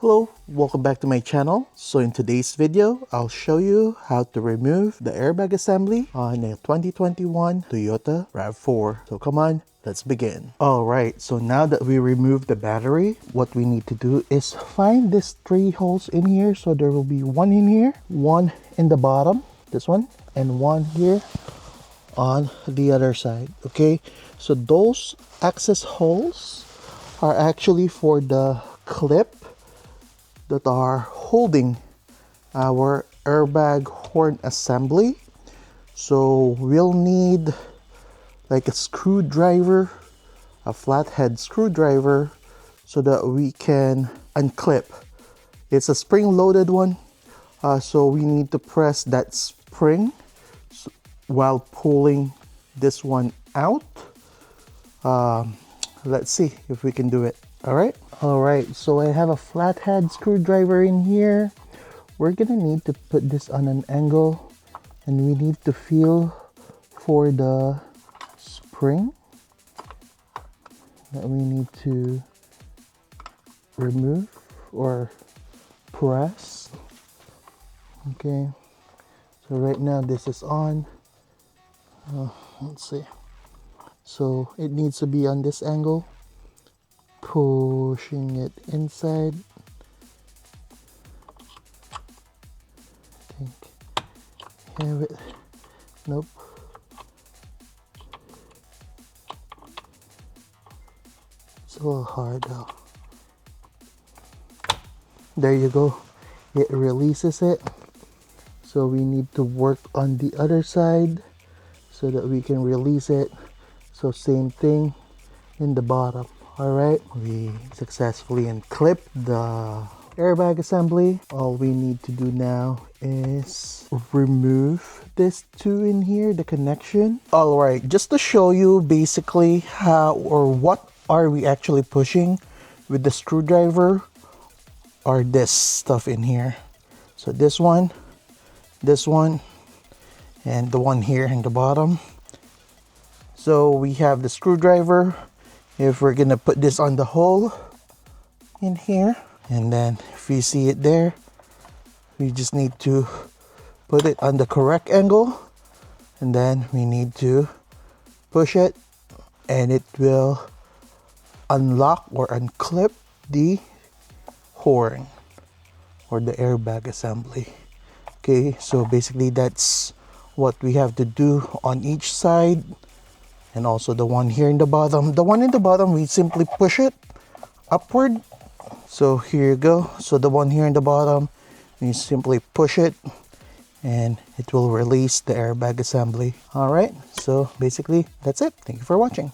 Hello, welcome back to my channel. So in today's video, I'll show you how to remove the airbag assembly on a 2021 Toyota Rav4. So come on, let's begin. Alright, so now that we removed the battery, what we need to do is find these 3 holes in here. So there will be one in here, one in the bottom, this one, and one here on the other side. Okay, so those access holes are actually for the clip that are holding our airbag horn assembly. So we'll need like a screwdriver, a flathead screwdriver, so that we can unclip. It's a spring-loaded one, so we need to press that spring while pulling this one out. Let's see if we can do it. All right, so I have a flathead screwdriver in here. We're gonna need to put this on an angle, and we need to feel for the spring that we need to remove or press. Okay, so right now this is on. Let's see. So it needs to be on this angle. Pushing it inside. I think I have it. Nope. It's a little hard though. There you go. It releases it. So we need to work on the other side so that we can release it. So same thing in the bottom. Alright, we successfully unclipped the airbag assembly. All we need to do now is remove this 2 in here, the connection. Alright, just to show you basically how or what are we actually pushing with the screwdriver are this stuff in here. So this one, and the one here in the bottom. So we have the screwdriver. If we're gonna put this on the hole in here, and then if you see it there, we just need to put it on the correct angle, and then we need to push it, and it will unlock or unclip the horn or the airbag assembly. Okay, so basically that's what we have to do on each side. And also the one here in the bottom. The one in the bottom, we simply push it upward. So here you go. So the one here in the bottom, we simply push it and it will release the airbag assembly. All right, so basically that's it. Thank you for watching.